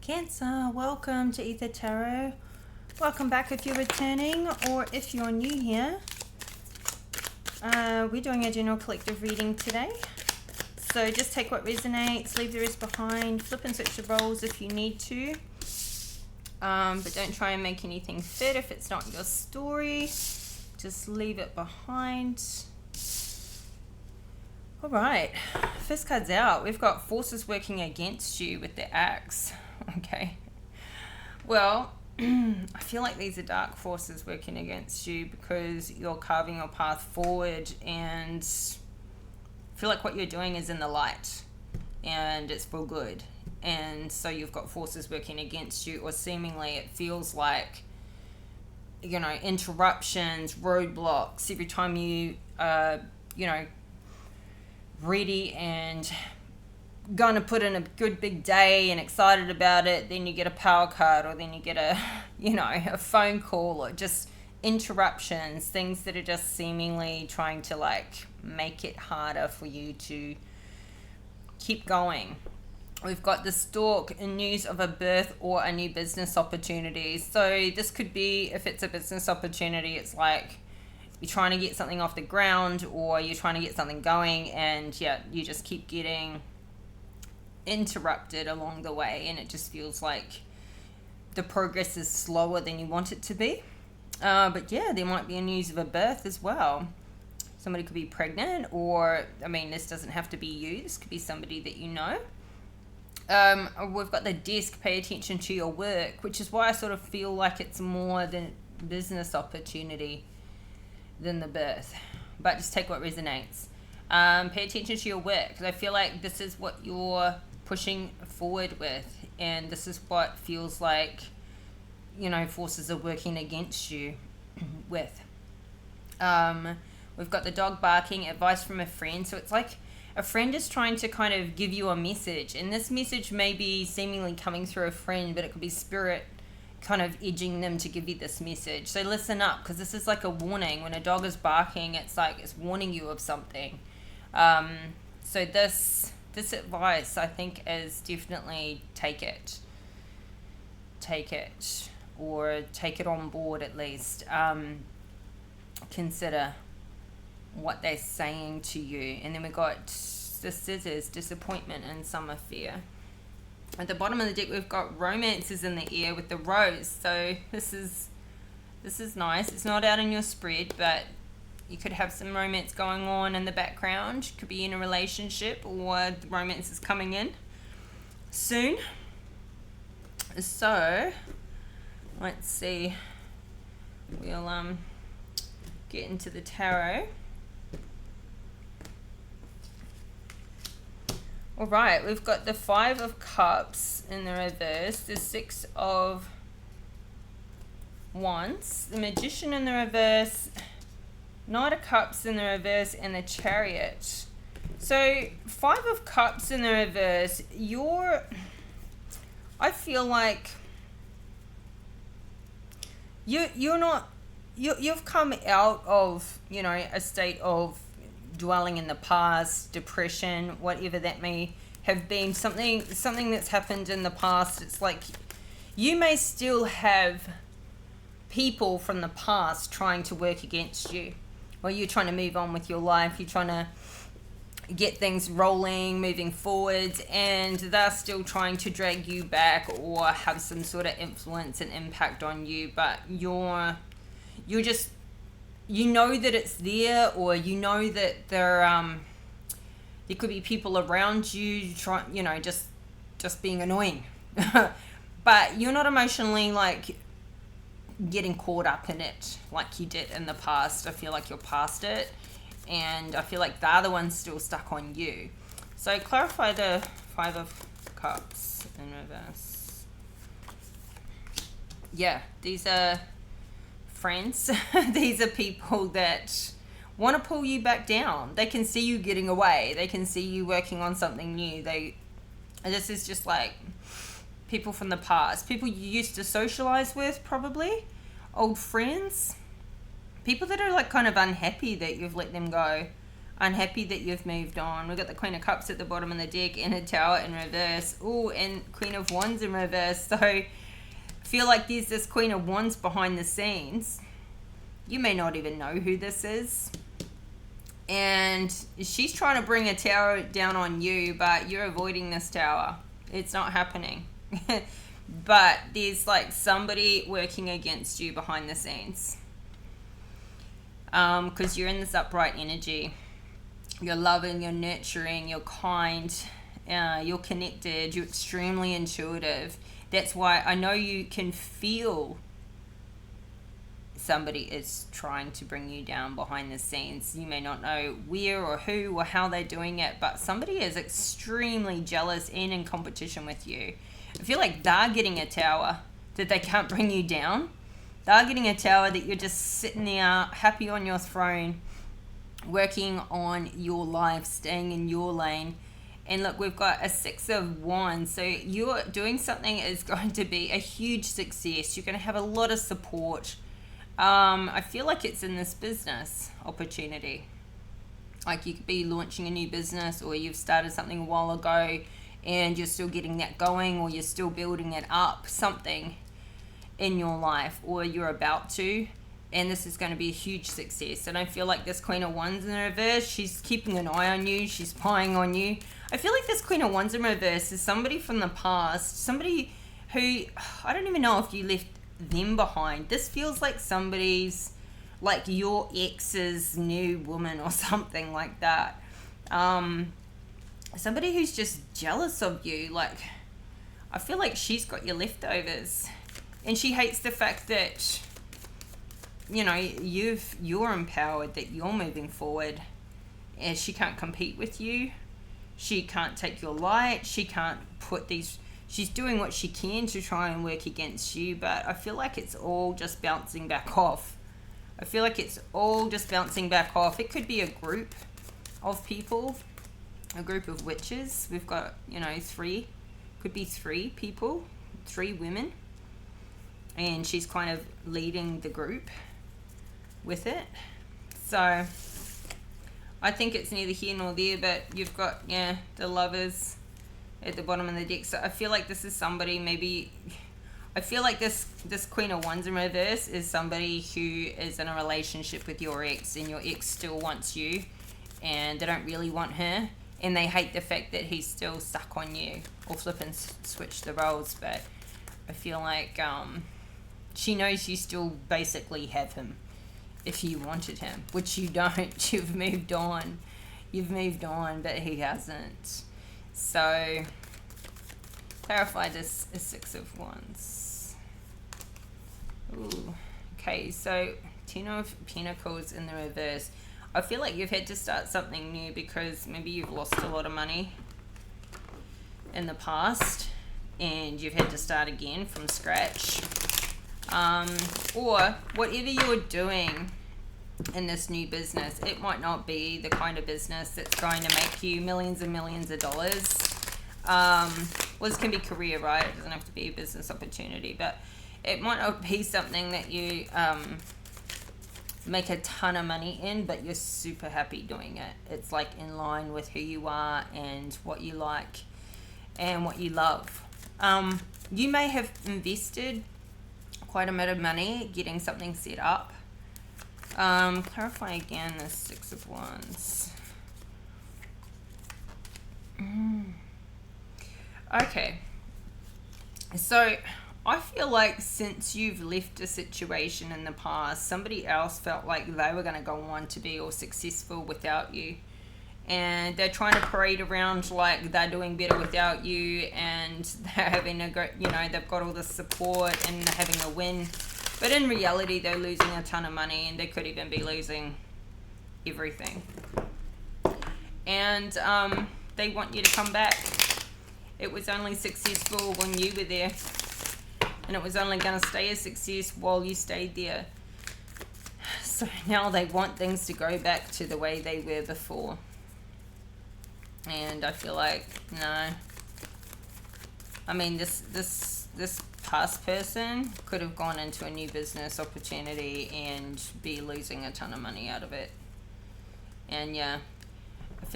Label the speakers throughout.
Speaker 1: Cancer, welcome to Aether Tarot. Welcome back if you're returning or if you're new here. We're doing a general collective reading today. So just take what resonates, leave the rest behind, flip and switch the roles if you need to. But don't try and make anything fit if it's not your story. Just leave it behind. Alright, first card's out. We've got forces working against you with the axe. Okay. Well, I feel like these are dark forces working against you because you're carving your path forward, and I feel like what you're doing is in the light and it's for good. And so you've got forces working against you, or seemingly it feels like, you know, interruptions, roadblocks every time you ready and going to put in a good big day and excited about it, then you get a power cut, or then you get a phone call, or just interruptions, things that are just seemingly trying to like make it harder for you to keep going. We've got the Stork, news of a birth or a new business opportunity. So this could be, if it's a business opportunity, it's like you're trying to get something off the ground, or you're trying to get something going, and you just keep getting interrupted along the way, and it just feels like the progress is slower than you want it to be. But there might be a news of a birth as well. Somebody could be pregnant, or this doesn't have to be you, this could be somebody that you know. We've got the Desk, pay attention to your work, which is why I sort of feel like it's more than business opportunity than the birth, but just take what resonates. Pay attention to your work, because I feel like this is what you're pushing forward with, and this is what feels like, forces are working against you with. We've got the dog barking, advice from a friend. So it's like a friend is trying to kind of give you a message, and this message may be seemingly coming through a friend, but it could be spirit kind of edging them to give you this message. So listen up, because this is like a warning. When a dog is barking, it's like it's warning you of something. So this advice, I think, is definitely take it, or take it on board at least. Consider what they're saying to you. And then we got the Scissors, disappointment and summer fear. At the bottom of the deck, we've got romances in the air with the Rose. So this is nice. It's not out in your spread, but you could have some romance going on in the background. You could be in a relationship, or the romance is coming in soon. So let's see. We'll get into the tarot. All right, we've got the Five of Cups in the reverse, the Six of Wands, the Magician in the reverse, Knight of Cups in the reverse, and the Chariot. So, Five of Cups in the reverse, I feel like you've come out of, a state of dwelling in the past, depression, whatever that may have been, something that's happened in the past. It's like you may still have people from the past trying to work against you, or you're trying to move on with your life, you're trying to get things rolling, moving forwards, and they're still trying to drag you back or have some sort of influence and impact on you, but you're just, that it's there, or that there could be people around you just being annoying. But you're not emotionally like getting caught up in it like you did in the past. I feel like you're past it, and I feel like the other one's still stuck on you. So clarify the Five of Cups in reverse. Yeah, these are friends. These are people that want to pull you back down. They can see you getting away. They can see you working on something new. This is just like people from the past, people you used to socialize with, probably old friends, people that are like kind of unhappy that you've let them go, unhappy that you've moved on. We've got the Queen of Cups at the bottom of the deck and a Tower in reverse. Oh, and Queen of Wands in reverse. So I feel like there's this Queen of Wands behind the scenes. You may not even know who this is. And she's trying to bring a tower down on you, but you're avoiding this tower. It's not happening. But there's like somebody working against you behind the scenes. Because you're in this upright energy. You're loving, you're nurturing, you're kind, you're connected, you're extremely intuitive. That's why I know you can feel somebody is trying to bring you down behind the scenes. You may not know where or who or how they're doing it, but somebody is extremely jealous and in competition with you. I feel like they're getting a tower that they can't bring you down. They're getting a tower that you're just sitting there happy on your throne, working on your life, staying in your lane. And look, we've got a 6 of Wands. So you're doing something is going to be a huge success. You're going to have a lot of support. I feel like it's in this business opportunity. Like you could be launching a new business, or you've started something a while ago and you're still getting that going, or you're still building it up, something in your life, or you're about to. And this is going to be a huge success. And I feel like this Queen of Wands in reverse, she's keeping an eye on you. She's spying on you. I feel like this Queen of Wands in reverse is somebody from the past. Somebody who, I don't even know if you left them behind. This feels like somebody's, like your ex's new woman or something like that. Somebody who's just jealous of you. Like, I feel like she's got your leftovers. And she hates the fact that, you know, you're empowered, that you're moving forward, and she can't compete with you. She can't take your light. She can't put these, she's doing what she can to try and work against you, but I feel like it's all just bouncing back off. I feel like it's all just bouncing back off. It could be a group of people, a group of witches. We've got, you know, could be 3 people, 3 women, and she's kind of leading the group with it. So I think it's neither here nor there, but you've got, yeah, the Lovers at the bottom of the deck. So I feel like this is somebody, maybe, I feel like this Queen of Wands in reverse is somebody who is in a relationship with your ex, and your ex still wants you, and they don't really want her, and they hate the fact that he's still stuck on you, or flip and switch the roles. But I feel like she knows you still basically have him if you wanted him, which you don't. You've moved on, but he hasn't. So clarify this is 6 of Wands. Ooh, okay, so 10 of Pentacles in the reverse. I feel like you've had to start something new because maybe you've lost a lot of money in the past and you've had to start again from scratch. Or whatever you're doing in this new business, it might not be the kind of business that's going to make you millions and millions of dollars. Well, this can be career, right? It doesn't have to be a business opportunity, but it might not be something that you make a ton of money in, but you're super happy doing it. It's like in line with who you are and what you like and what you love. You may have invested quite a bit of money getting something set up. Clarify again the 6 of Wands. Okay. So I feel like since you've left a situation in the past, somebody else felt like they were going to go on to be all successful without you. And they're trying to parade around like they're doing better without you, and they're having a great, you know, they've got all this support and they're having a win. But in reality, they're losing a ton of money, and they could even be losing everything. And they want you to come back. It was only successful when you were there, and it was only going to stay a success while you stayed there. So now they want things to go back to the way they were before. And I feel like, no. I mean, this past person could have gone into a new business opportunity and be losing a ton of money out of it. And yeah,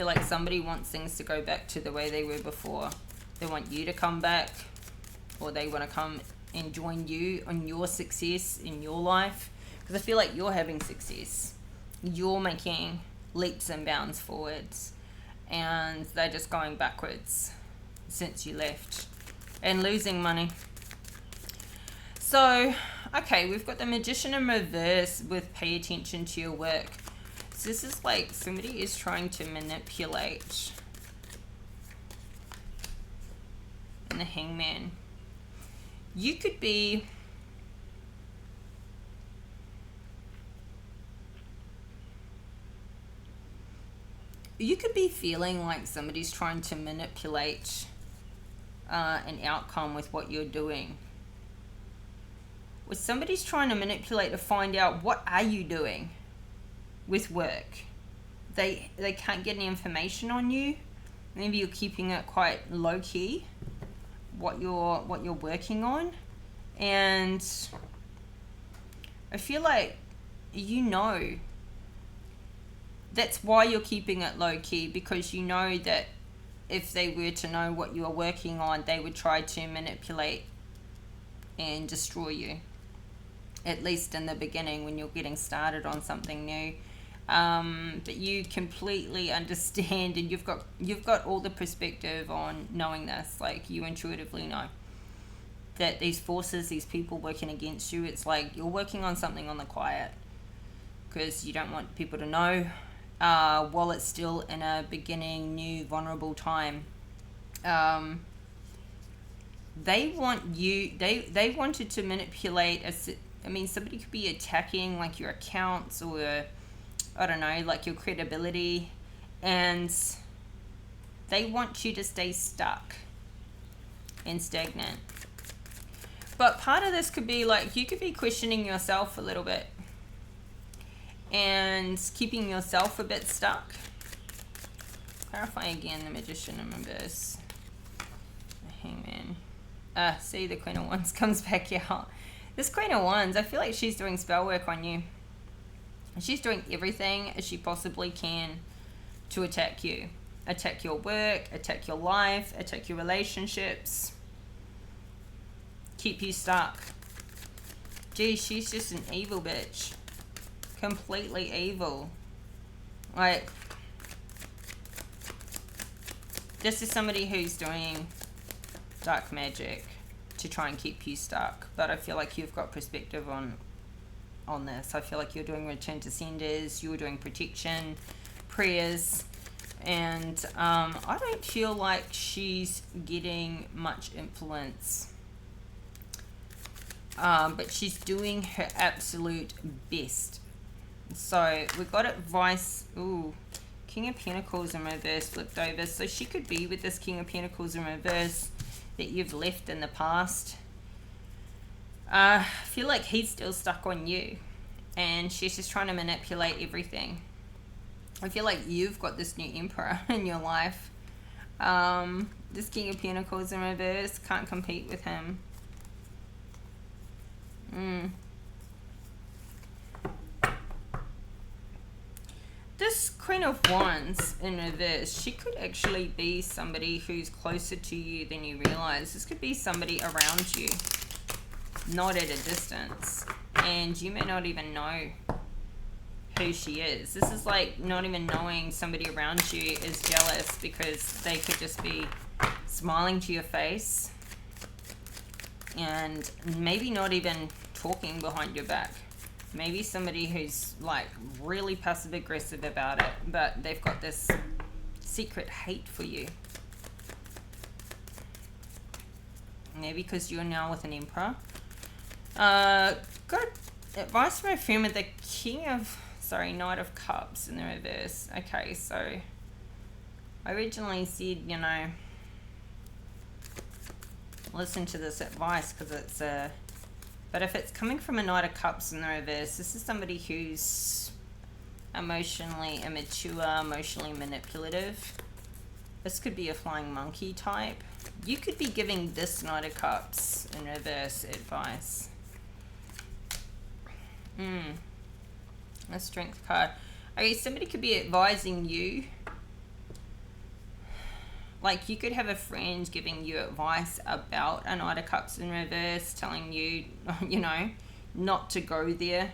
Speaker 1: feel like somebody wants things to go back to the way they were before. They want you to come back, or they want to come and join you on your success in your life. Because I feel like you're having success. You're making leaps and bounds forwards, and they're just going backwards since you left and losing money. So, okay, we've got the Magician in reverse with pay attention to your work. So this is like somebody is trying to manipulate. And the Hangman. You could be feeling like somebody's trying to manipulate an outcome with what you're doing. Or somebody's trying to manipulate to find out what are you doing with work. They can't get any information on you. Maybe you're keeping it quite low key, what you're working on. And I feel like that's why you're keeping it low key, because you know that if they were to know what you are working on, they would try to manipulate and destroy you, at least in the beginning when you're getting started on something new. But you completely understand, and you've got all the perspective on knowing this. Like, you intuitively know that these forces, these people working against you, it's like you're working on something on the quiet because you don't want people to know, while it's still in a beginning, new, vulnerable time. They want you, they wanted to manipulate somebody could be attacking like your accounts, or I don't know, like your credibility, and they want you to stay stuck and stagnant. But part of this could be like, you could be questioning yourself a little bit and keeping yourself a bit stuck. Clarify again, the Magician in reverse. The Hangman. See, the Queen of Wands comes back out. This Queen of Wands, I feel like she's doing spell work on you. She's doing everything as she possibly can to attack you. Attack your work, attack your life, attack your relationships. Keep you stuck. Gee, she's just an evil bitch. Completely evil. Like, this is somebody who's doing dark magic to try and keep you stuck. But I feel like you've got perspective on this. I feel like you're doing return to senders, you're doing protection, prayers, and I don't feel like she's getting much influence. But she's doing her absolute best. So we've got advice. Ooh, King of Pentacles in reverse flipped over. So she could be with this King of Pentacles in reverse that you've left in the past. I feel like he's still stuck on you, and she's just trying to manipulate everything. I feel like you've got this new Emperor in your life. This King of Pentacles in reverse, can't compete with him. This Queen of Wands in reverse, she could actually be somebody who's closer to you than you realize. This could be somebody around you, not at a distance, and you may not even know who she is. This is like not even knowing somebody around you is jealous because they could just be smiling to your face and maybe not even talking behind your back. Maybe somebody who's like really passive aggressive about it, but they've got this secret hate for you. Maybe because you're now with an Emperor. Got advice from a friend with the Knight of Cups in the reverse. Okay, so I originally said, listen to this advice because it's but if it's coming from a Knight of Cups in the reverse, this is somebody who's emotionally immature, emotionally manipulative. This could be a flying monkey type. You could be giving this Knight of Cups in reverse advice. A Strength card. Okay, somebody could be advising you Like, you could have a friend giving you advice about a Knight of Cups in reverse, telling you, not to go there.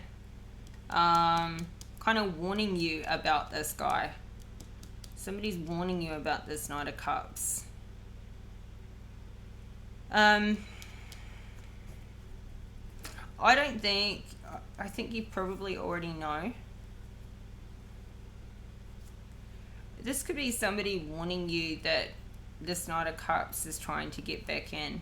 Speaker 1: Kind of warning you about this guy. Somebody's warning you about this Knight of Cups. I think you probably already know. This could be somebody warning you that this Knight of Cups is trying to get back in.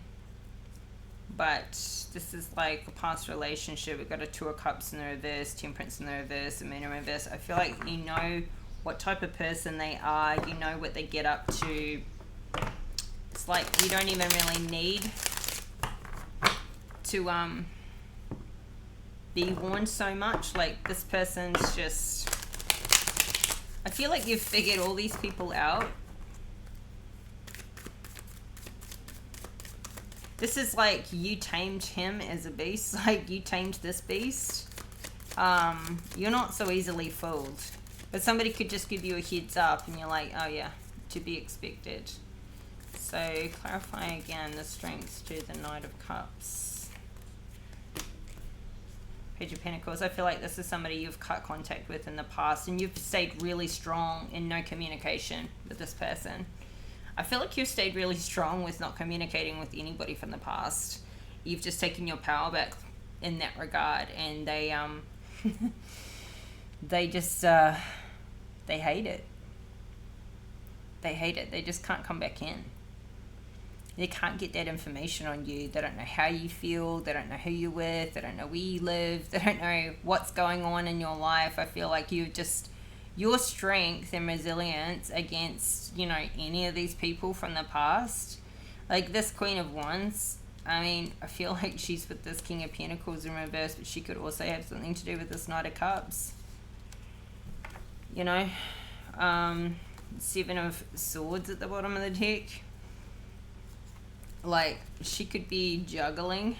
Speaker 1: But this is like a past relationship. We've got a Two of Cups in the reverse, Temperance in the reverse, and Moon in reverse. I feel like you know what type of person they are. You know what they get up to. It's like you don't even really need to be warned so much. Like, this person's just... I feel like you've figured all these people out. This is like you tamed him as a beast. Like, you tamed this beast. You're not so easily fooled. But somebody could just give you a heads up and you're like, oh yeah, to be expected. So clarify again the strengths to the Knight of Cups. Page of Pentacles. I feel like this is somebody you've cut contact with in the past and you've stayed really strong in no communication with this person. I feel like you've stayed really strong with not communicating with anybody from the past. You've just taken your power back in that regard, and they they just they hate it. They hate it. They just can't come back in. They can't get that information on you. They don't know how you feel. They don't know who you're with. They don't know where you live. They don't know what's going on in your life. I feel like you just, your strength and resilience against, any of these people from the past. Like this Queen of Wands, I mean, I feel like she's with this King of Pentacles in reverse, but she could also have something to do with this Knight of Cups. Seven of Swords at the bottom of the deck. Like, she could be juggling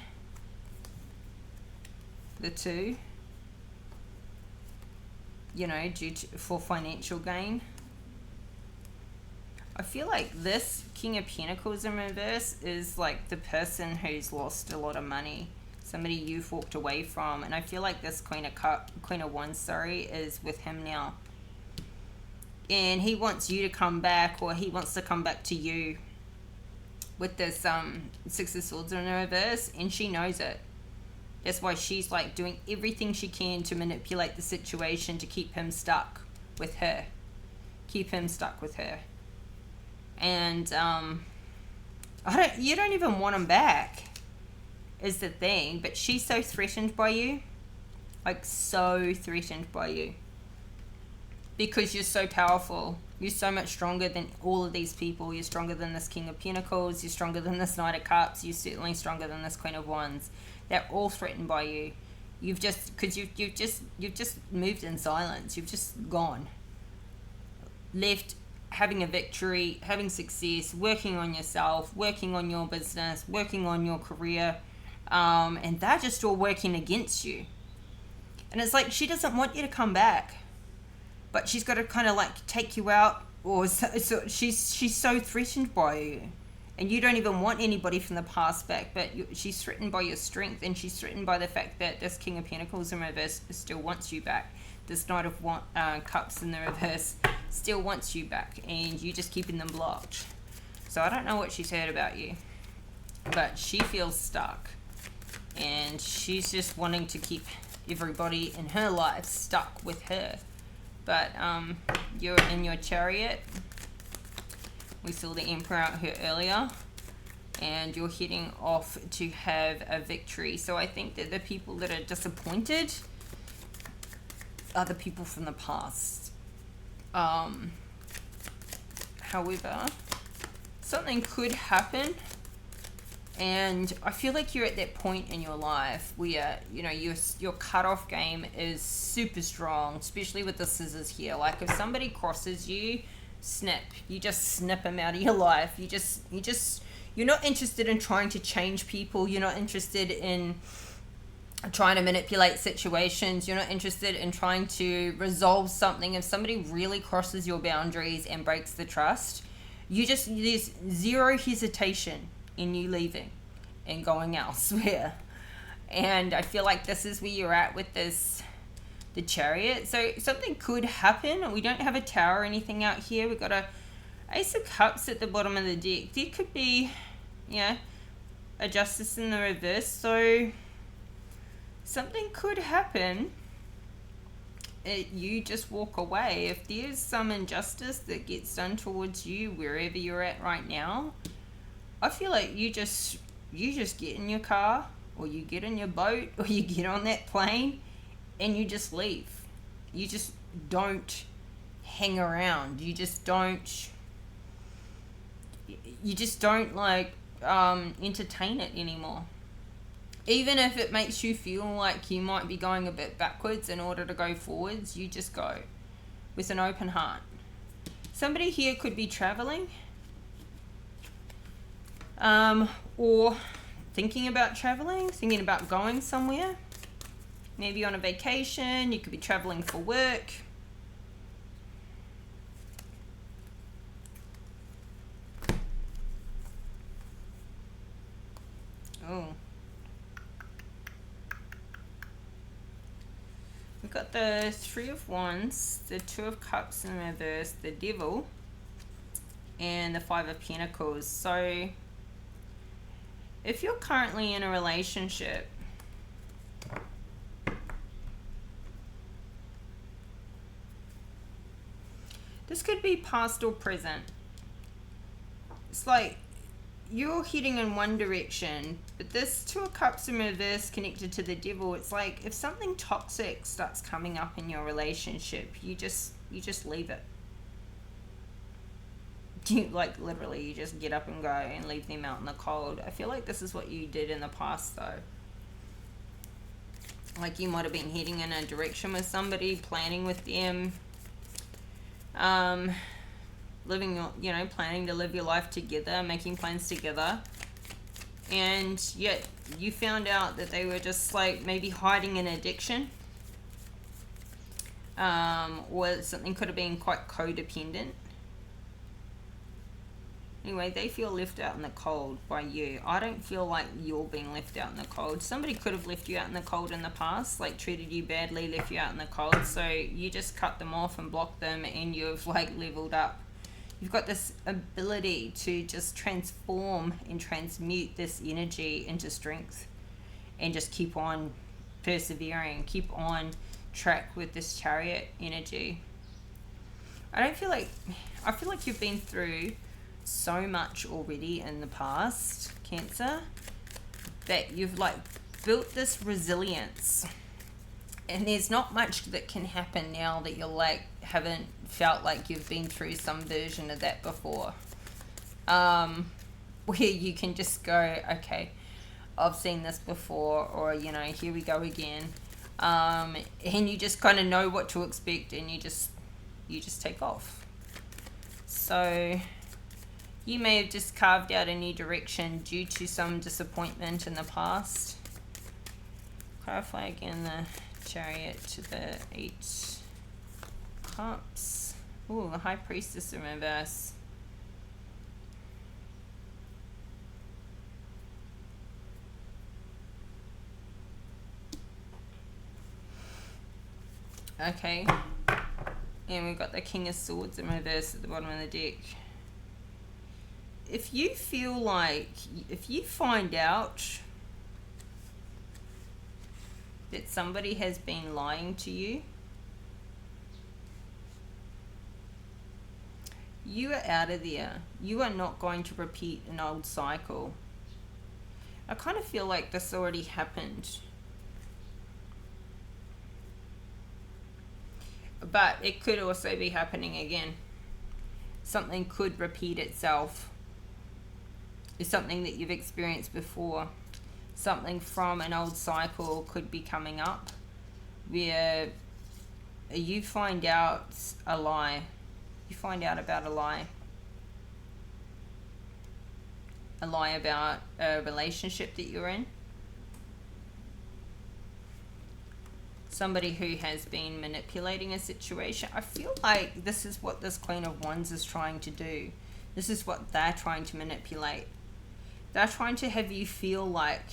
Speaker 1: the two, for financial gain. I feel like this King of Pentacles in reverse is like the person who's lost a lot of money, somebody you've walked away from, and I feel like this Queen of Wands, is with him now, and he wants you to come back, or he wants to come back to you. With this Six of Swords in reverse, and she knows it. That's why she's like doing everything she can to manipulate the situation to keep him stuck with her. And you don't even want him back, is the thing. But she's so threatened by you, because you're so powerful. You're so much stronger than all of these people. You're stronger than this King of Pentacles. You're stronger than this Knight of Cups. You're certainly stronger than this Queen of Wands. They're all threatened by you. You've just moved in silence. You've just gone, left, having a victory, having success, working on yourself, working on your business, working on your career, and they're just all working against you. And it's like she doesn't want you to come back. But she's got to kind of like take you out, or so she's so threatened by you, and you don't even want anybody from the past back. But she's threatened by your strength, and she's threatened by the fact that this King of Pentacles in reverse still wants you back. This Knight of Cups in the reverse still wants you back, and you just keeping them blocked. So I don't know what she's heard about you, but she feels stuck, and she's just wanting to keep everybody in her life stuck with her. But you're in your Chariot. We saw the Emperor out here earlier. And you're heading off to have a victory. So I think that the people that are disappointed are the people from the past. However, something could happen. And I feel like you're at that point in your life where, your cutoff game is super strong, especially with the scissors here. Like, if somebody crosses you, snip. You just snip them out of your life. You're not interested in trying to change people. You're not interested in trying to manipulate situations. You're not interested in trying to resolve something. If somebody really crosses your boundaries and breaks the trust, there's zero hesitation in you leaving and going elsewhere. And I feel like this is where you're at with the Chariot. So something could happen. We don't have a Tower or anything out here. We've got a Ace of Cups at the bottom of the deck. There could be, a Justice in the reverse. So something could happen. You just walk away. If there's some injustice that gets done towards you wherever you're at right now, I feel like you just get in your car, or you get in your boat, or you get on that plane and you just leave. You just don't hang around. You just don't like entertain it anymore. Even if it makes you feel like you might be going a bit backwards in order to go forwards, you just go with an open heart. Somebody here could be traveling, or thinking about traveling, thinking about going somewhere, maybe on a vacation. You could be traveling for work. Oh. We've got the Three of Wands, the Two of Cups in reverse, the Devil, and the Five of Pentacles. So if you're currently in a relationship, this could be past or present. It's like you're heading in one direction, but this Two of Cups in reverse connected to the Devil, it's like if something toxic starts coming up in your relationship, you just leave it. You literally, you just get up and go and leave them out in the cold. I feel like this is what you did in the past though. Like you might have been heading in a direction with somebody, planning with them, planning to live your life together, making plans together, and yet you found out that they were just like maybe hiding an addiction, or something could have been quite codependent. Anyway, they feel left out in the cold by you. I don't feel like you're being left out in the cold. Somebody could have left you out in the cold in the past, like treated you badly, left you out in the cold, so you just cut them off and blocked them, and you've leveled up. You've got this ability to just transform and transmute this energy into strength, and just keep on persevering, keep on track with this Chariot energy. I feel like you've been through so much already in the past, Cancer, that you've built this resilience, and there's not much that can happen now that you're haven't felt like you've been through some version of that before, where you can just go, okay, I've seen this before, or here we go again, and you just kind of know what to expect, and you just take off. So you may have just carved out a new direction due to some disappointment in the past. Clarify again the Chariot to the Eight Cups. Ooh, the High Priestess in reverse. Okay. And we've got the King of Swords in reverse at the bottom of the deck. If you find out that somebody has been lying to you, you are out of there. You are not going to repeat an old cycle. I kind of feel like this already happened. But it could also be happening again. Something could repeat itself. It's something that you've experienced before. Something from an old cycle could be coming up, where you find out a lie. You find out about a lie. A lie about a relationship that you're in. Somebody who has been manipulating a situation. I feel like this is what this Queen of Wands is trying to do. This is what they're trying to manipulate. They're trying to have you feel like,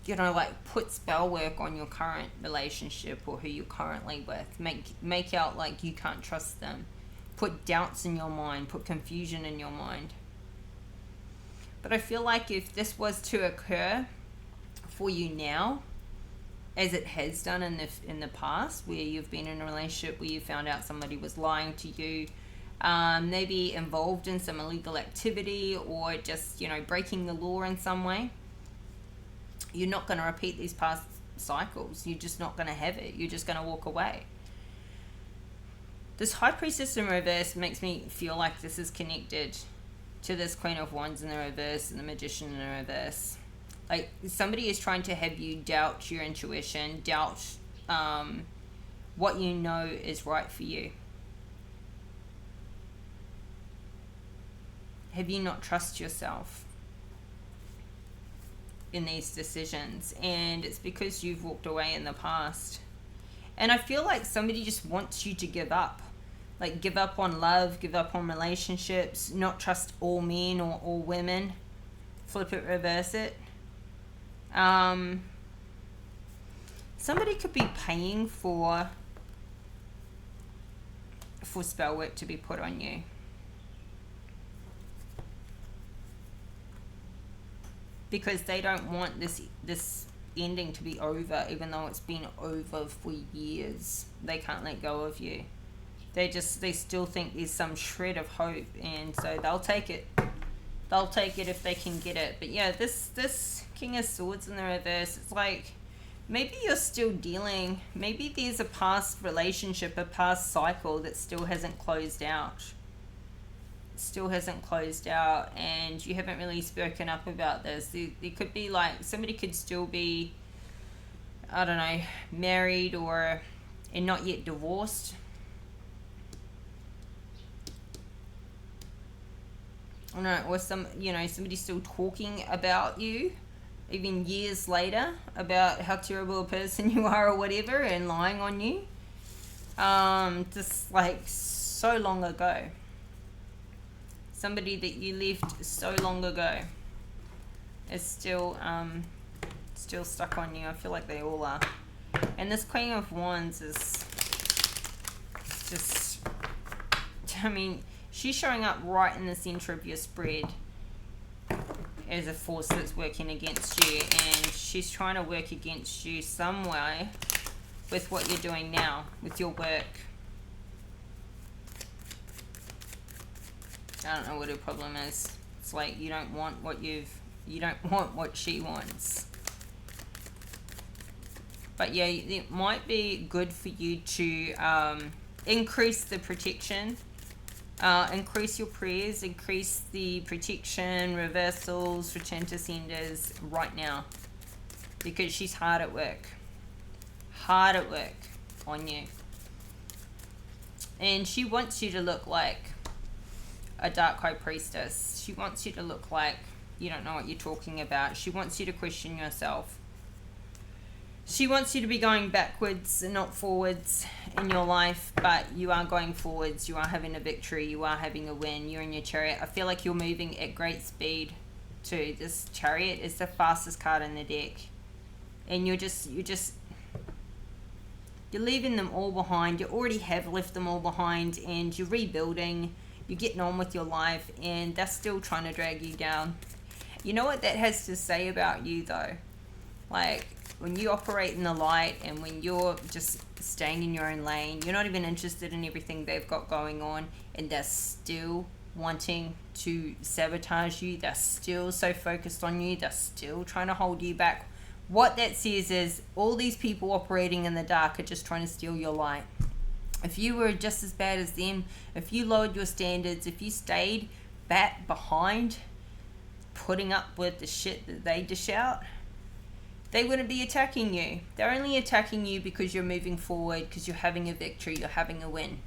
Speaker 1: you know, like put spell work on your current relationship or who you're currently with. Make out like you can't trust them. Put doubts in your mind. Put confusion in your mind. But I feel like if this was to occur for you now, as it has done in the past, where you've been in a relationship where you found out somebody was lying to you, maybe involved in some illegal activity or just, you know, breaking the law in some way, you're not going to repeat these past cycles. You're just not going to have it. You're just going to walk away. This High Priestess in reverse makes me feel like this is connected to this Queen of Wands in the reverse and the Magician in the reverse. Like, somebody is trying to have you doubt your intuition, doubt what you know is right for you. Have you not trust yourself in these decisions? And it's because you've walked away in the past. And I feel like somebody just wants you to give up. Like, give up on love, give up on relationships, not trust all men or all women. Flip it, reverse it. Somebody could be paying for spell work to be put on you. Because they don't want this ending to be over, even though it's been over for years. They can't let go of you. They still think there's some shred of hope, and so they'll take it. They'll take it if they can get it. But yeah, this King of Swords in the reverse, it's like maybe you're still dealing, maybe there's a past relationship, a past cycle that still hasn't closed out. Still hasn't closed out, and you haven't really spoken up about this. There could be like, somebody could still be, I don't know, married and not yet divorced. I don't know, or somebody's still talking about you, even years later, about how terrible a person you are or whatever, and lying on you. Just like so long ago. Somebody that you left so long ago is still stuck on you. I feel like they all are. And this Queen of Wands is just, I mean, she's showing up right in the center of your spread as a force that's working against you, and she's trying to work against you some way with what you're doing now, with your work. I don't know what her problem is. It's like you don't want what she wants. But yeah, it might be good for you to increase the protection, increase your prayers, increase the protection, reversals, return to senders right now, because she's hard at work on you, and she wants you to look like a dark High Priestess. She wants you to look like you don't know what you're talking about. She wants you to question yourself. She wants you to be going backwards and not forwards in your life, but you are going forwards. You are having a victory. You are having a win. You're in your chariot. I feel like you're moving at great speed too. This chariot is the fastest card in the deck, and you're leaving them all behind. You already have left them all behind, and you're rebuilding. You're getting on with your life, and they're still trying to drag you down. You know what that has to say about you, though? Like, when you operate in the light and when you're just staying in your own lane, you're not even interested in everything they've got going on, and they're still wanting to sabotage you. They're still so focused on you. They're still trying to hold you back. What that says is all these people operating in the dark are just trying to steal your light. If you were just as bad as them, if you lowered your standards, if you stayed back behind, putting up with the shit that they dish out, they wouldn't be attacking you. They're only attacking you because you're moving forward, because you're having a victory, you're having a win.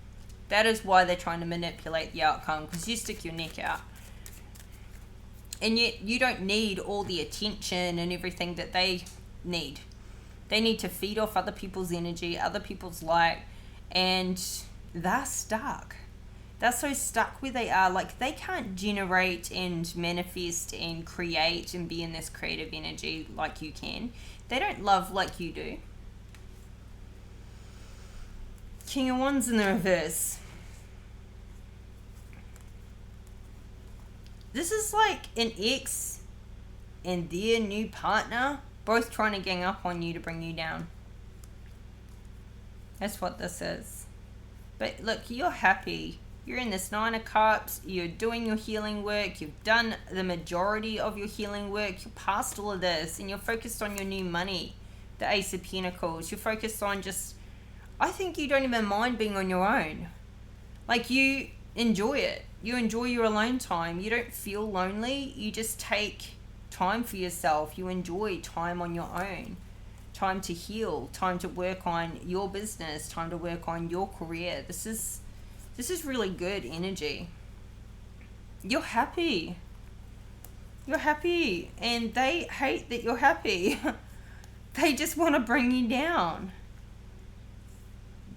Speaker 1: That is why they're trying to manipulate the outcome, because you stick your neck out. And yet you don't need all the attention and everything that they need. They need to feed off other people's energy, other people's light, and they're stuck. They're so stuck where they are. Like, they can't generate and manifest and create and be in this creative energy like you can. They don't love like you do. King of Wands in the reverse. This is like an ex and their new partner both trying to gang up on you to bring you down. That's what this is. But look, you're happy. You're in this Nine of Cups. You're doing your healing work. You've done the majority of your healing work. You're past all of this. And you're focused on your new money. The Ace of Pentacles. You're focused on just... I think you don't even mind being on your own. Like, you enjoy it. You enjoy your alone time. You don't feel lonely. You just take time for yourself. You enjoy time on your own. Time to heal. Time to work on your business. Time to work on your career. This is really good energy. You're happy. You're happy. And they hate that you're happy. They just want to bring you down.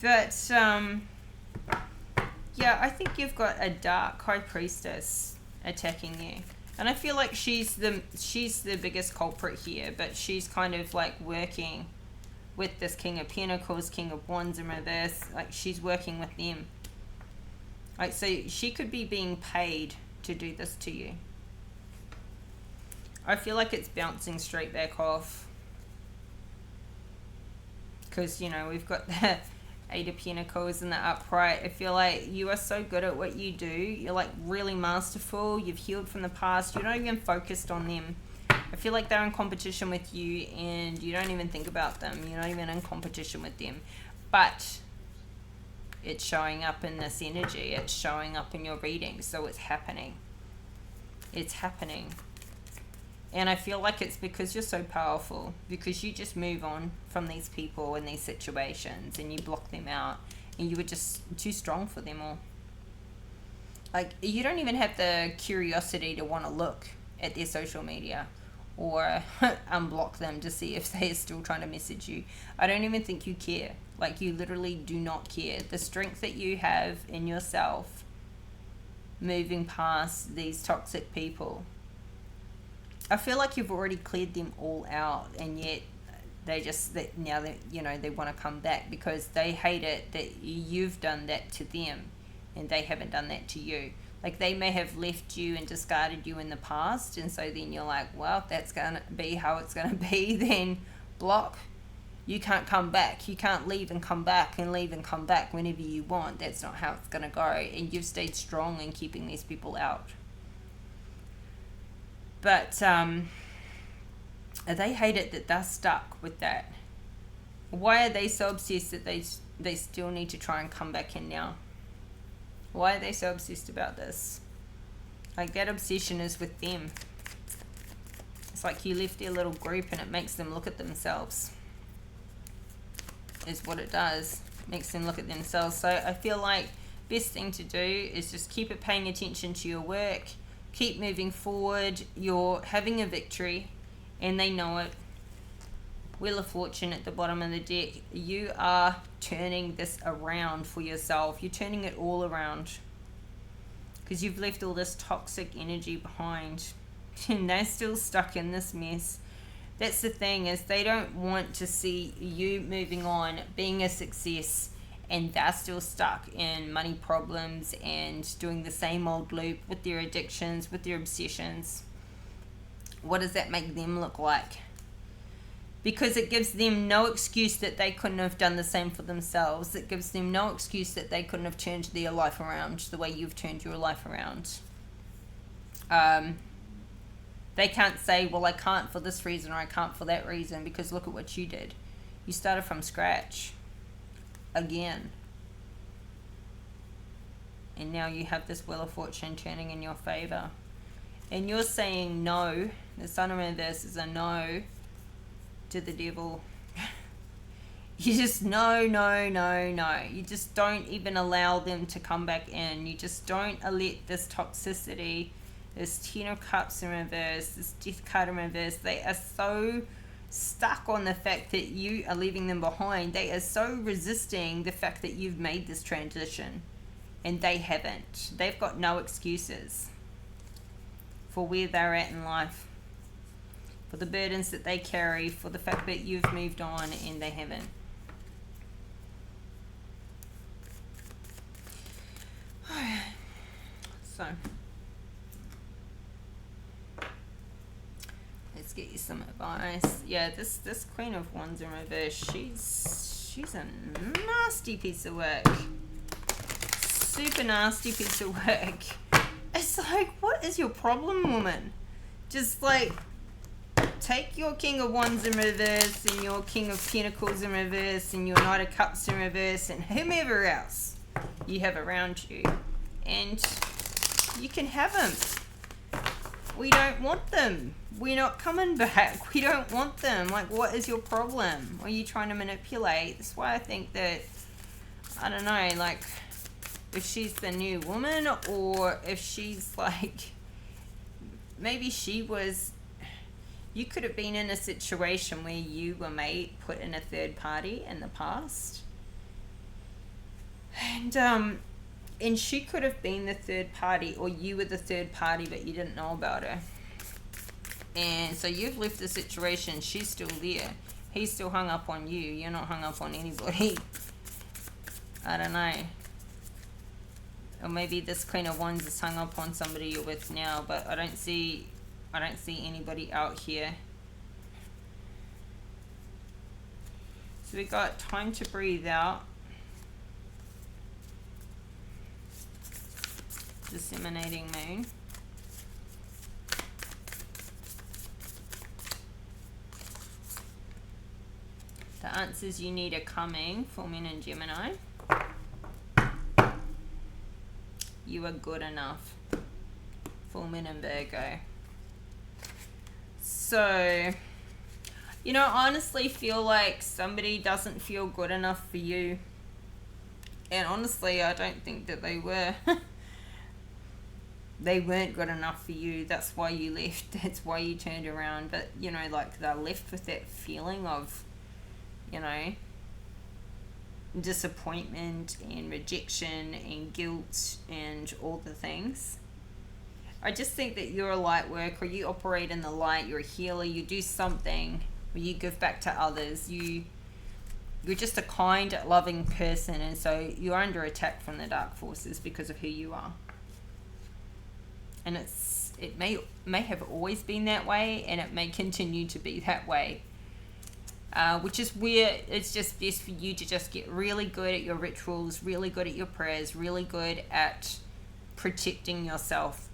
Speaker 1: But, yeah, I think you've got a dark high priestess attacking you. And I feel like she's the biggest culprit here. But she's kind of like working with this King of Pentacles, King of Wands in reverse. Like, she's working with them. Like, so she could be being paid to do this to you. I feel like it's bouncing straight back off. Because, you know, we've got the Eight of Pentacles in the upright. I feel like you are so good at what you do. You're like really masterful. You've healed from the past. You're not even focused on them. I feel like they're in competition with you and you don't even think about them. You're not even in competition with them. But it's showing up in this energy. It's showing up in your reading. So it's happening. It's happening. And I feel like it's because you're so powerful. Because you just move on from these people and these situations. And you block them out. And you were just too strong for them all. Like, you don't even have the curiosity to want to look at their social media. Or unblock them to see if they're still trying to message you. I don't even think you care. Like, you literally do not care. The strength that you have in yourself, moving past these toxic people. I feel like you've already cleared them all out, and yet now they want to come back because they hate it that you've done that to them, and they haven't done that to you. Like, they may have left you and discarded you in the past, and so then you're like, well, that's gonna be how it's gonna be. Then block. You can't come back. You can't leave and come back and leave and come back whenever you want. That's not how it's gonna go. And you've stayed strong in keeping these people out. But they hate it that they're stuck with that. Why are they so obsessed that they still need to try and come back in now? Why are they so obsessed about this? Like, that obsession is with them. It's like you left their little group and it makes them look at themselves. Is what it does. Makes them look at themselves. So I feel like best thing to do is just keep it paying attention to your work. Keep moving forward. You're having a victory and they know it. Wheel of Fortune at the bottom of the deck. You are turning this around for yourself. You're turning it all around. Because you've left all this toxic energy behind. And they're still stuck in this mess. That's the thing, is they don't want to see you moving on, being a success. And they're still stuck in money problems and doing the same old loop with their addictions, with their obsessions. What does that make them look like? Because it gives them no excuse that they couldn't have done the same for themselves. It gives them no excuse that they couldn't have turned their life around the way you've turned your life around. They can't say, well, I can't for this reason or I can't for that reason, because look at what you did. You started from scratch. Again. And now you have this Wheel of Fortune turning in your favor. And you're saying no. The Sun in reverse is a no to the devil. You just no. You just don't even allow them to come back in. You just don't let this toxicity, this Ten of Cups in reverse, this Death card in reverse, they are so stuck on the fact that you are leaving them behind. They are so resisting the fact that you've made this transition, and they haven't. They've got no excuses for where they're at in life, for the burdens that they carry, for the fact that you've moved on and they haven't. So let's get you some advice. Yeah, this Queen of Wands in reverse, she's a nasty piece of work. Super nasty piece of work. It's like, what is your problem, woman? Just like, take your King of Wands in reverse and your King of Pentacles in reverse and your Knight of Cups in reverse and whomever else you have around you, and you can have them. We don't want them. We're not coming back. We don't want them. Like, what is your problem? Are you trying to manipulate? That's why I think that, I don't know, like, if she's the new woman, or if she's like, maybe she was, you could have been in a situation where you were put in a third party in the past, and she could have been the third party, or you were the third party but you didn't know about her, and so you've left the situation. She's still there. He's still hung up on you. You're not hung up on anybody. I don't know. Or maybe this Queen of Wands is hung up on somebody you're with now, but I don't see anybody out here. So we got time to breathe out. Disseminating moon. The answers you need are coming, full moon and Gemini. You are good enough. Full moon and Virgo. So, you know, I honestly feel like somebody doesn't feel good enough for you. And honestly, I don't think that they were. They weren't good enough for you. That's why you left. That's why you turned around. But, you know, like, they're left with that feeling of, you know, disappointment and rejection and guilt and all the things. I just think that you're a light worker. You operate in the light. You're a healer. You do something where you give back to others. You're just a kind, loving person, and so you're under attack from the dark forces because of who you are. And it may have always been that way, and it may continue to be that way. Which is where it's just best for you to just get really good at your rituals, really good at your prayers, really good at protecting yourself,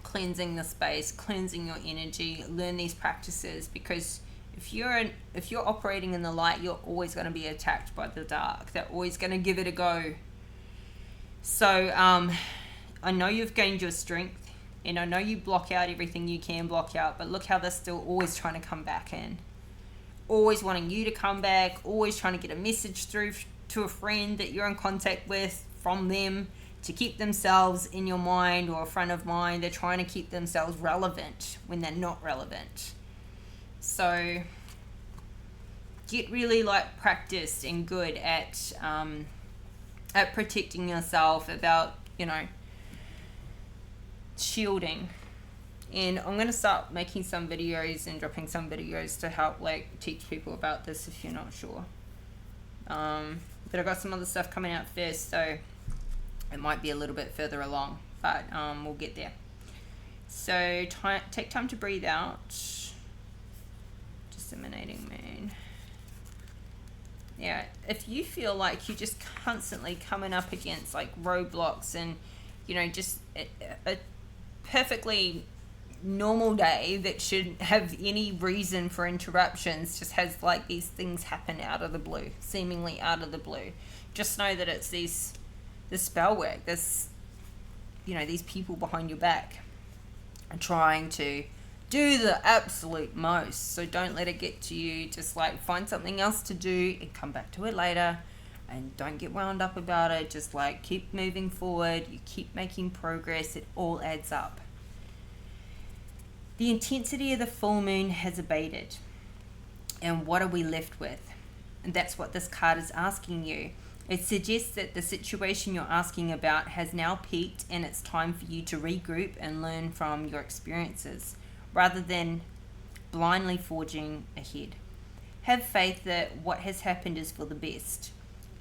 Speaker 1: cleansing the space, cleansing your energy. Learn these practices, because if you're operating in the light, you're always going to be attacked by the dark. They're always going to give it a go. So I know you've gained your strength, and I know you block out everything you can block out, but look how they're still always trying to come back in. Always wanting you to come back, always trying to get a message through to a friend that you're in contact with from them to keep themselves in your mind or front of mind. They're trying to keep themselves relevant when they're not relevant. So get really like practiced and good at protecting yourself, about, you know, shielding. And I'm going to start making some videos and dropping some videos to help like teach people about this if you're not sure. But I've got some other stuff coming out first, so it might be a little bit further along, but we'll get there. So take time to breathe out. Disseminating moon. Yeah, if you feel like you're just constantly coming up against like roadblocks, and, you know, just a perfectly normal day that shouldn't have any reason for interruptions just has like these things happen out of the blue, seemingly out of the blue, just know that it's this spell work. This, you know, these people behind your back are trying to do the absolute most. So don't let it get to you. Just like find something else to do and come back to it later, and don't get wound up about it. Just like keep moving forward. You keep making progress. It all adds up. The intensity of the full moon has abated. And what are we left with? And that's what this card is asking you. It suggests that the situation you're asking about has now peaked and it's time for you to regroup and learn from your experiences rather than blindly forging ahead. Have faith that what has happened is for the best.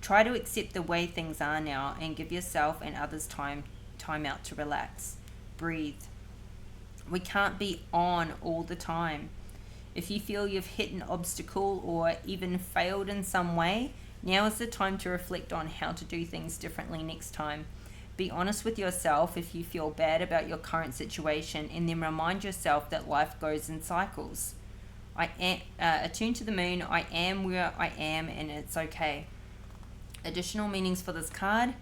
Speaker 1: Try to accept the way things are now and give yourself and others time out to relax. Breathe. We can't be on all the time. If you feel you've hit an obstacle or even failed in some way, now is the time to reflect on how to do things differently next time. Be honest with yourself if you feel bad about your current situation, and then remind yourself that life goes in cycles. I am attuned to the moon. I am where I am, and it's okay. Additional meanings for this card.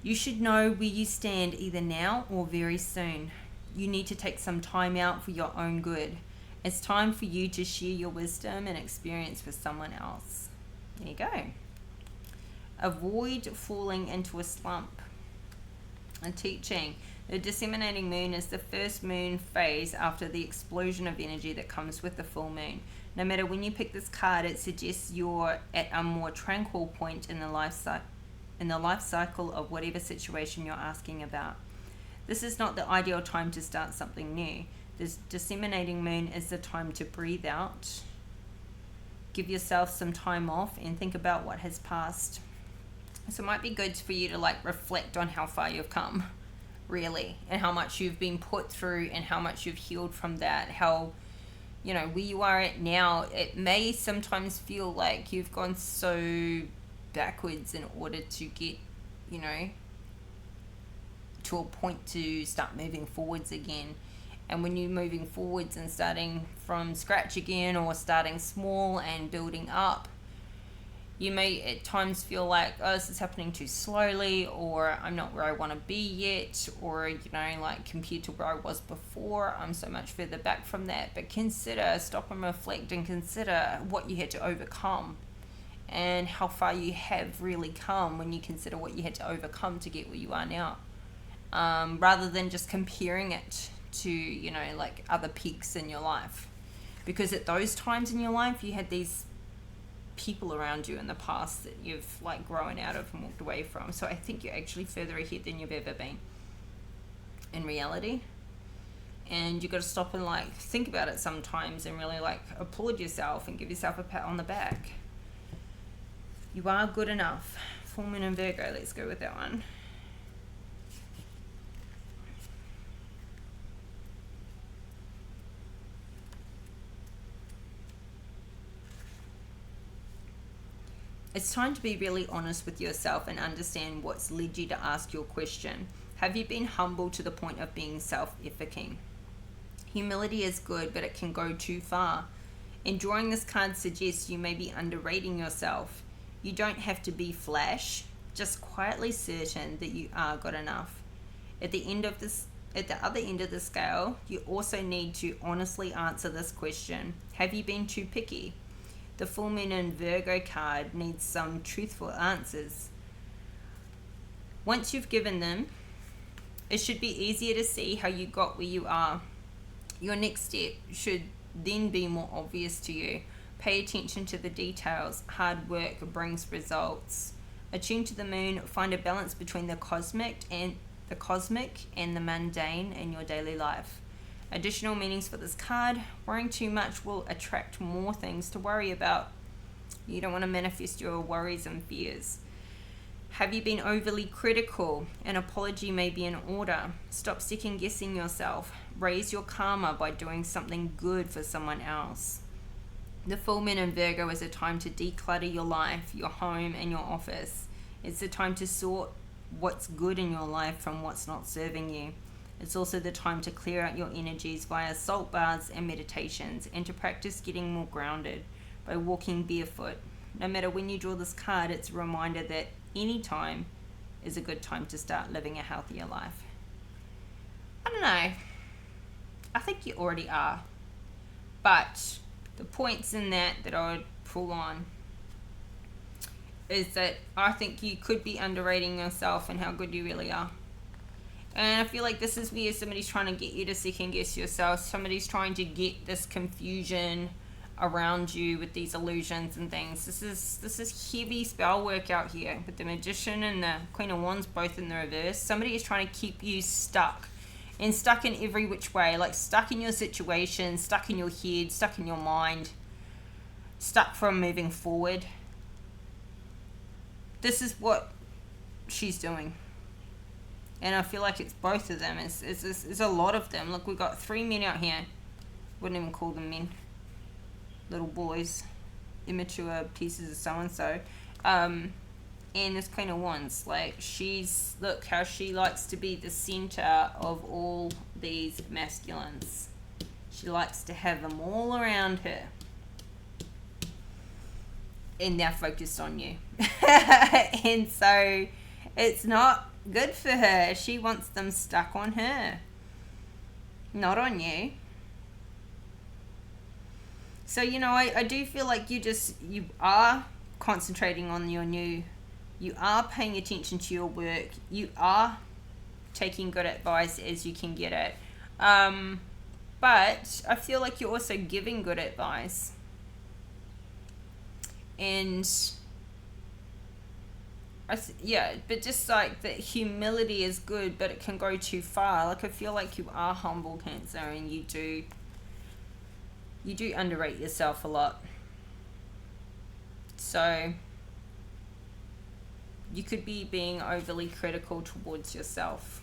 Speaker 1: You should know where you stand either now or very soon. You need to take some time out for your own good. It's time for you to share your wisdom and experience with someone else. There you go. Avoid falling into a slump. A teaching. The disseminating moon is the first moon phase after the explosion of energy that comes with the full moon. No matter when you pick this card, it suggests you're at a more tranquil point in the life cycle of whatever situation you're asking about. This is not the ideal time to start something new. This disseminating moon is the time to breathe out, give yourself some time off, and think about what has passed. So it might be good for you to reflect on how far you've come, really, and how much you've been put through and how much you've healed from that. How, where you are at now, it may sometimes feel like you've gone so backwards in order to get, to a point to start moving forwards again. And when you're moving forwards and starting from scratch again, or starting small and building up, you may at times feel like, oh, this is happening too slowly, or I'm not where I want to be yet, or, compared to where I was before, I'm so much further back from that. But stop and reflect and consider what you had to overcome and how far you have really come when you consider what you had to overcome to get where you are now. Rather than just comparing it to, other peaks in your life. Because at those times in your life, you had these people around you in the past that you've grown out of and walked away from. So I think you're actually further ahead than you've ever been in reality. And you've got to stop and think about it sometimes and really applaud yourself and give yourself a pat on the back. You are good enough. Full moon in Virgo, let's go with that one. It's time to be really honest with yourself and understand what's led you to ask your question. Have you been humble to the point of being self-efficating? Humility is good, but it can go too far. And drawing this card suggests you may be underrating yourself. You don't have to be flash, just quietly certain that you are good enough. At the other end of the scale, you also need to honestly answer this question. Have you been too picky? The full moon in Virgo card needs some truthful answers. Once you've given them, it should be easier to see how you got where you are. Your next step should then be more obvious to you. Pay attention to the details. Hard work brings results. Attune to the moon, find a balance between the cosmic and the mundane in your daily life. Additional meanings for this card. Worrying too much will attract more things to worry about. You don't want to manifest your worries and fears. Have you been overly critical? An apology may be in order. Stop second guessing yourself. Raise your karma by doing something good for someone else. The full moon in Virgo is a time to declutter your life, your home, and your office. It's a time to sort what's good in your life from what's not serving you. It's also the time to clear out your energies via salt baths and meditations, and to practice getting more grounded by walking barefoot. No matter when you draw this card, it's a reminder that any time is a good time to start living a healthier life. I don't know. I think you already are. But the points in that I would pull on is that I think you could be underrating yourself and how good you really are. And I feel like this is where somebody's trying to get you to second guess yourself. Somebody's trying to get this confusion around you with these illusions and things. This is heavy spell work out here with the Magician and the Queen of Wands both in the reverse. Somebody is trying to keep you stuck, and stuck in every which way, like stuck in your situation, stuck in your head, stuck in your mind, stuck from moving forward. This is what she's doing. And I feel like it's both of them. It's a lot of them. Look, we've got 3 men out here. Wouldn't even call them men. Little boys. Immature pieces of so-and-so. And this Queen of Wands. Like, look how she likes to be the center of all these masculines. She likes to have them all around her. And they're focused on you. And so it's not good for her. She wants them stuck on her, not on you. So, you know, I do feel like you are concentrating on your new, you are paying attention to your work, you are taking good advice as you can get it. But I feel like you're also giving good advice. And yeah, but just like that, humility is good, but it can go too far. Like, I feel like you are humble, Cancer, and you do underrate yourself a lot. So you could be being overly critical towards yourself,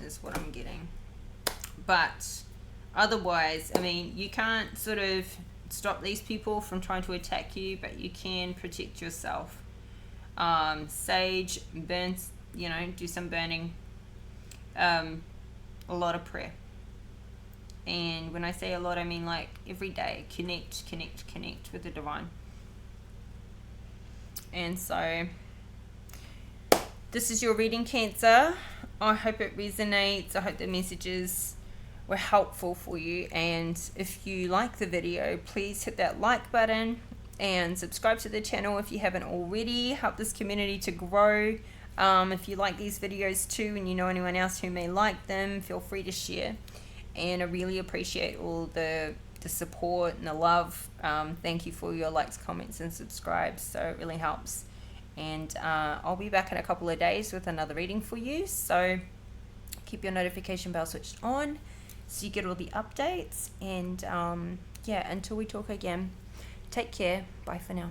Speaker 1: is what I'm getting. But otherwise, I mean, you can't sort of stop these people from trying to attack you, but you can protect yourself. Sage, burns, you know, do some burning, a lot of prayer. And when I say a lot, I mean like every day. Connect with the divine. And so this is your reading, Cancer. I hope it resonates. I hope the messages were helpful for you. And if you like the video, please hit that like button and subscribe to the channel if you haven't already. Help this community to grow. If you like these videos too and you know anyone else who may like them, feel free to share. And I really appreciate all the support and the love. Thank you for your likes, comments and subscribes. So it really helps. And I'll be back in a couple of days with another reading for you. So keep your notification bell switched on so you get all the updates. And yeah, until we talk again, take care. Bye for now.